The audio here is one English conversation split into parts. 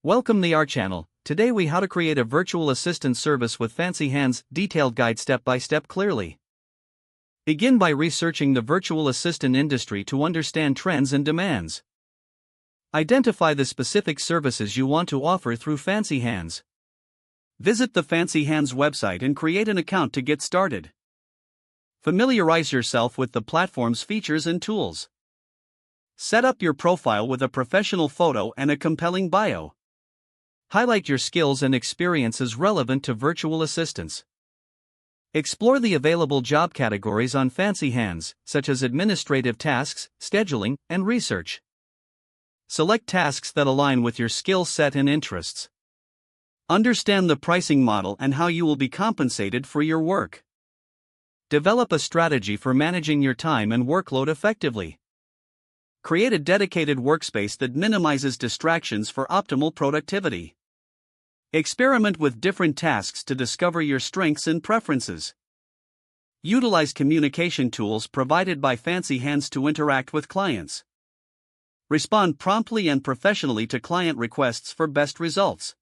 Welcome to our channel. Today we how to create a virtual assistant service with fancy hands, detailed guide step by step clearly. Begin by researching the virtual assistant industry to understand trends and demands. Identify the specific services you want to offer through Fancy Hands. Visit the Fancy Hands website and create an account to get started. Familiarize yourself with the platform's features and tools. Set up your profile with a professional photo and a compelling bio. Highlight your skills and experiences relevant to virtual assistants. Explore the available job categories on Fancy Hands, such as administrative tasks, scheduling, and research. Select tasks that align with your skill set and interests. Understand the pricing model and how you will be compensated for your work. Develop a strategy for managing your time and workload effectively. Create a dedicated workspace that minimizes distractions for optimal productivity. Experiment with different tasks to discover your strengths and preferences. Utilize communication tools provided by Fancy Hands to interact with clients. Respond promptly and professionally to client requests for best results.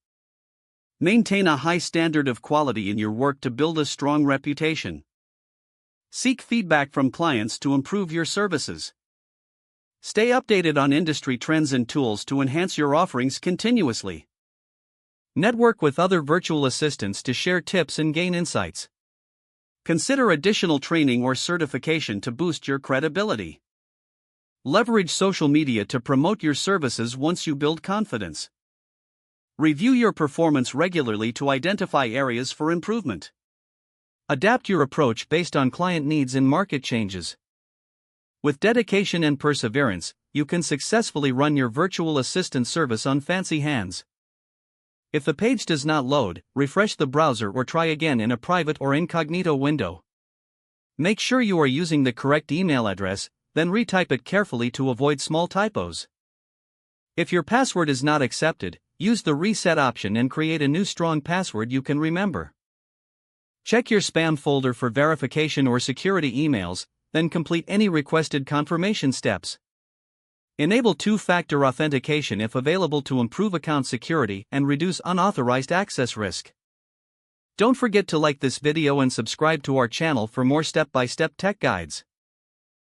Maintain a high standard of quality in your work to build a strong reputation. Seek feedback from clients to improve your services. Stay updated on industry trends and tools to enhance your offerings continuously. Network with other virtual assistants to share tips and gain insights. Consider additional training or certification to boost your credibility. Leverage social media to promote your services once you build confidence. Review your performance regularly to identify areas for improvement. Adapt your approach based on client needs and market changes. With dedication and perseverance, you can successfully run your virtual assistant service on Fancy Hands. If the page does not load, refresh the browser or try again in a private or incognito window. Make sure you are using the correct email address, then retype it carefully to avoid small typos. If your password is not accepted, use the reset option and create a new strong password you can remember. Check your spam folder for verification or security emails, then complete any requested confirmation steps. Enable two-factor authentication if available to improve account security and reduce unauthorized access risk. Don't forget to like this video and subscribe to our channel for more step-by-step tech guides.